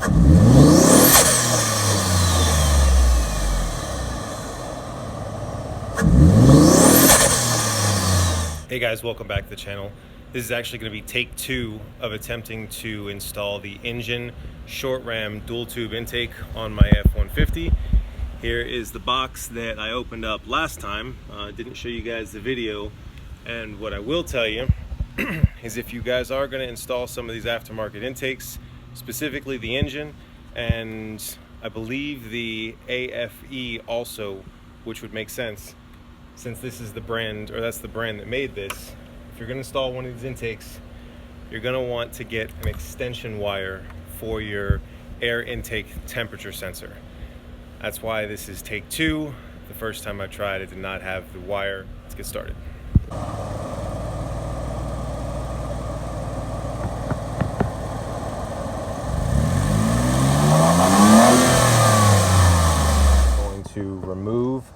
Hey guys, welcome back to the channel. This is actually going to be take 2 of attempting to install the Injen short ram dual tube intake on my F-150. Here is the box that I opened up last time. Didn't show you guys the video, and what I will tell you is if you guys are going to install some of these aftermarket intakes, specifically the Injen and I believe the AFE also, which would make sense since this is the brand, or that's the brand that made this. If you're going to install one of these intakes, you're going to want to get an extension wire for your air intake temperature sensor. That's why this is take 2. The first time I tried it did not have the wire. Let's get started. I'm going to remove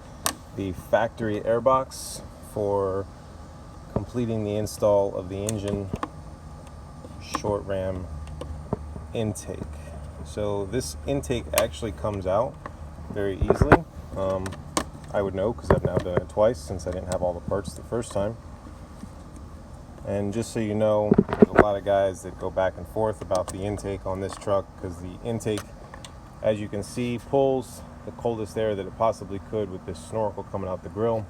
the factory airbox for completing the install of the Injen short ram intake. So this intake actually comes out very easily. I would know because I've now done it twice since I didn't have all the parts the first time. And just so you know, there's a lot of guys that go back and forth about the intake on this truck because the intake, as you can see, pulls the coldest air that it possibly could with this snorkel coming out the grill.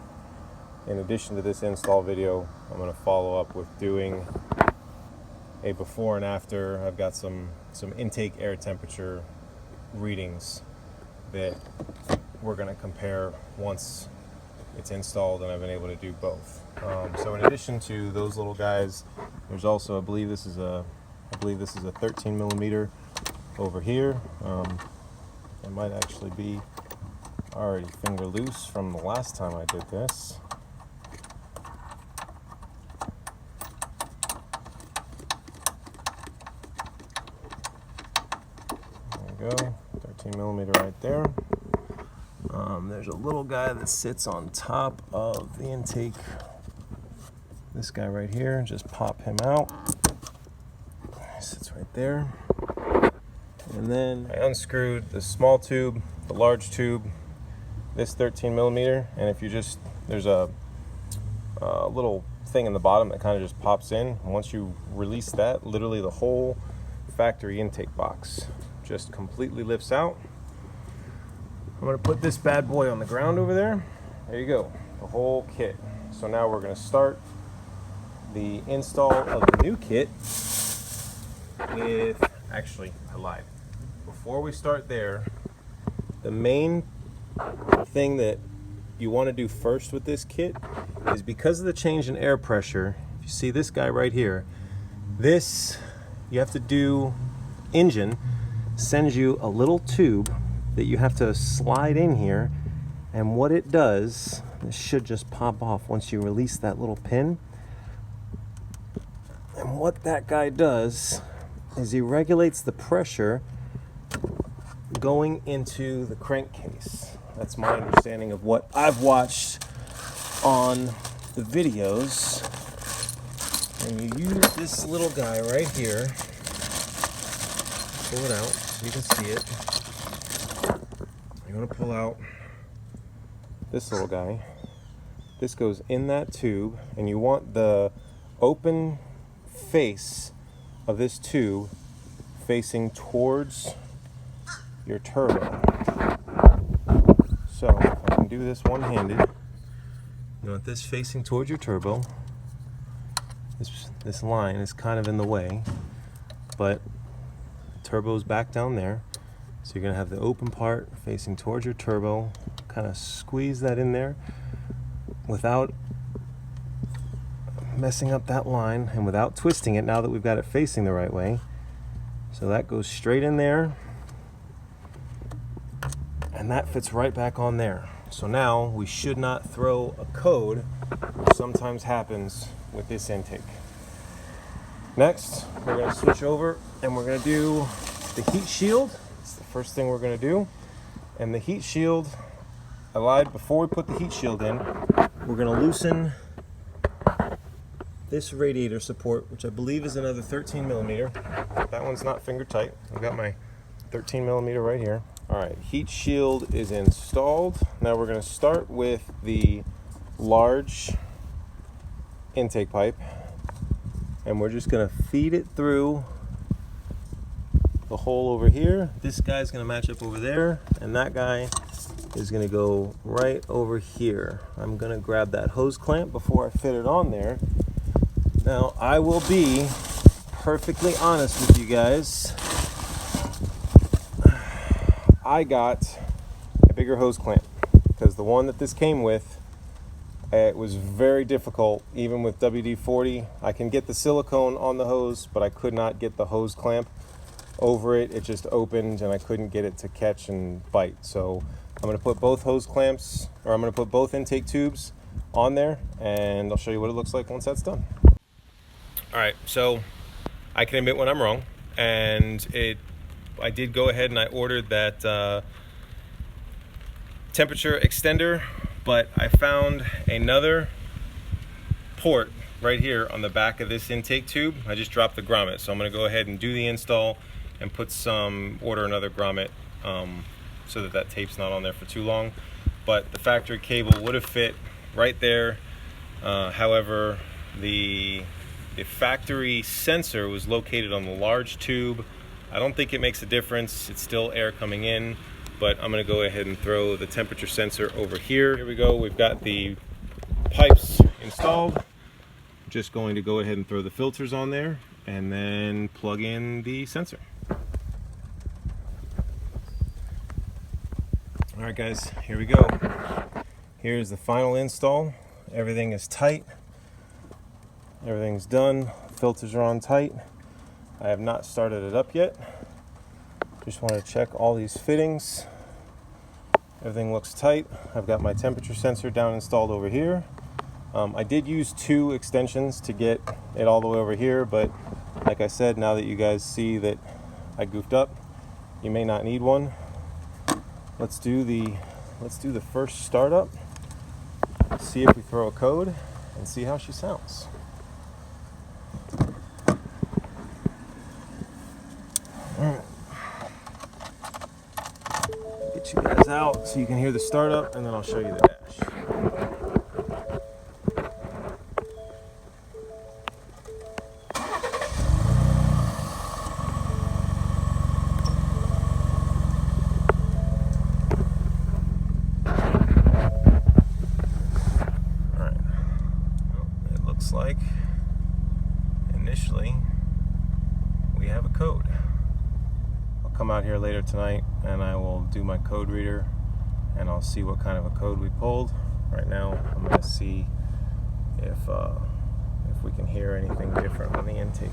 In addition to this install video, I'm going to follow up with doing a before and after. I've got some intake air temperature readings that we're going to compare once it's installed and I've been able to do both. So in addition to those little guys, there's also, I believe this is a 13 millimeter over here. It might actually be already finger loose from the last time I did this. There we go, 13 millimeter right there. There's a little guy that sits on top of the intake. This guy right here, just pop him out. He sits right there. And then I unscrewed the small tube, the large tube, this 13 millimeter, and if you just, there's a little thing in the bottom that kind of just pops in. And once you release that, literally the whole factory intake box just completely lifts out. I'm going to put this bad boy on the ground over there. There you go, the whole kit. So now we're going to start the install of the new kit with, actually, I lied. Before we start there, the main thing that you want to do first with this kit is because of the change in air pressure. If you see this guy right here, this, you have to do, Injen sends you a little tube that you have to slide in here, and what it does, this should just pop off once you release that little pin. And what that guy does is he regulates the pressure going into the crankcase. That's my understanding of what I've watched on the videos. And you use this little guy right here, pull it out so you can see it. You're going to pull out this little guy. This goes in that tube, and you want the open face of this tube facing towards your turbo. So if I can do this one-handed, you want this facing towards your turbo. This line is kind of in the way, but the turbo's back down there. So you're going to have the open part facing towards your turbo. Kind of squeeze that in there without messing up that line and without twisting it now that we've got it facing the right way. So that goes straight in there, and that fits right back on there. So now we should not throw a code, which sometimes happens with this intake. Next, we're going to switch over and we're going to do the heat shield. It's the first thing we're going to do. And the heat shield, I lied, before we put the heat shield in, we're going to loosen this radiator support, which I believe is another 13 millimeter. That one's not finger tight. I've got my 13 millimeter right here. All right, heat shield is installed. Now we're going to start with the large intake pipe, and we're just going to feed it through the hole over here. This guy's going to match up over there, and that guy is going to go right over here. I'm going to grab that hose clamp before I fit it on there. Now, I will be perfectly honest with you guys. I got a bigger hose clamp because the one that this came with, it was very difficult. Even with WD-40, I can get the silicone on the hose, but I could not get the hose clamp over it. It just opened and I couldn't get it to catch and bite. So I'm going to put both hose clamps, or I'm going to put both intake tubes on there, and I'll show you what it looks like once that's done. All right, so I can admit when I'm wrong, and I did go ahead and I ordered that temperature extender, but I found another port right here on the back of this intake tube. I just dropped the grommet, so I'm going to go ahead and do the install and order another grommet so that tape's not on there for too long. But the factory cable would have fit right there. However, the factory sensor was located on the large tube. I don't think it makes a difference. It's still air coming in, but I'm going to go ahead and throw the temperature sensor over here. Here we go. We've got the pipes installed. Just going to go ahead and throw the filters on there and then plug in the sensor. All right, guys, here we go. Here's the final install. Everything is tight. Everything's done. Filters are on tight. I have not started it up yet. Just want to check all these fittings. Everything looks tight. I've got my temperature sensor down installed over here. I did use 2 extensions to get it all the way over here, but like I said, now that you guys see that I goofed up, you may not need one. Let's do the first startup. See if we throw a code and see how she sounds. Alright. Get you guys out so you can hear the startup, and then I'll show you the dash. Like initially we have a code. I'll come out here later tonight and I will do my code reader and I'll see what kind of a code we pulled. Right now I'm going to see if we can hear anything different on the intake.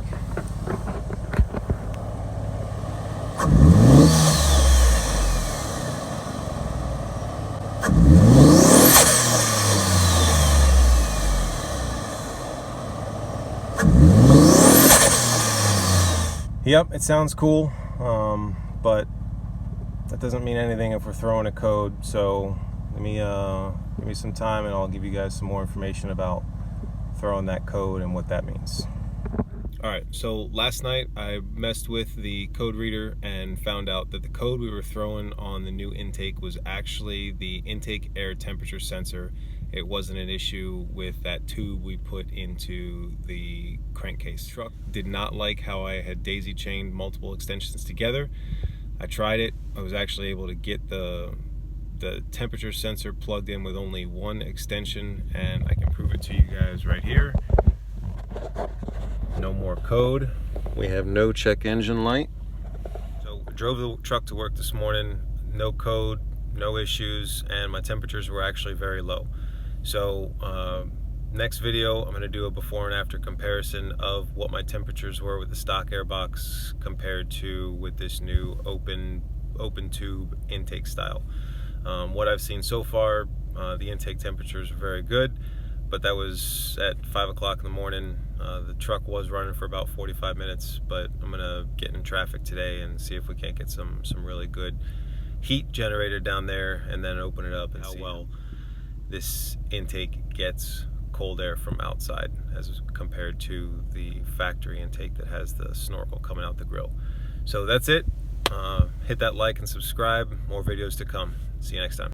Yep, it sounds cool, but that doesn't mean anything if we're throwing a code. So let me give me some time and I'll give you guys some more information about throwing that code and what that means. Alright, so last night I messed with the code reader and found out that the code we were throwing on the new intake was actually the intake air temperature sensor. It wasn't an issue with that tube we put into the crankcase. Truck did not like how I had daisy chained multiple extensions together. I tried it. I was actually able to get the temperature sensor plugged in with only one extension, and I can prove it to you guys right here. No more code. We have no check engine light. So I drove the truck to work this morning, no code, no issues, and my temperatures were actually very low. So next video, I'm going to do a before and after comparison of what my temperatures were with the stock Airbox compared to with this new open tube intake style. What I've seen so far, the intake temperatures are very good, but that was at 5 o'clock in the morning. The truck was running for about 45 minutes, but I'm going to get in traffic today and see if we can't get some really good heat generated down there and then open it up and see how well this intake gets cold air from outside as compared to the factory intake that has the snorkel coming out the grill. So that's it. hit that like and subscribe. More videos to come. See you next time.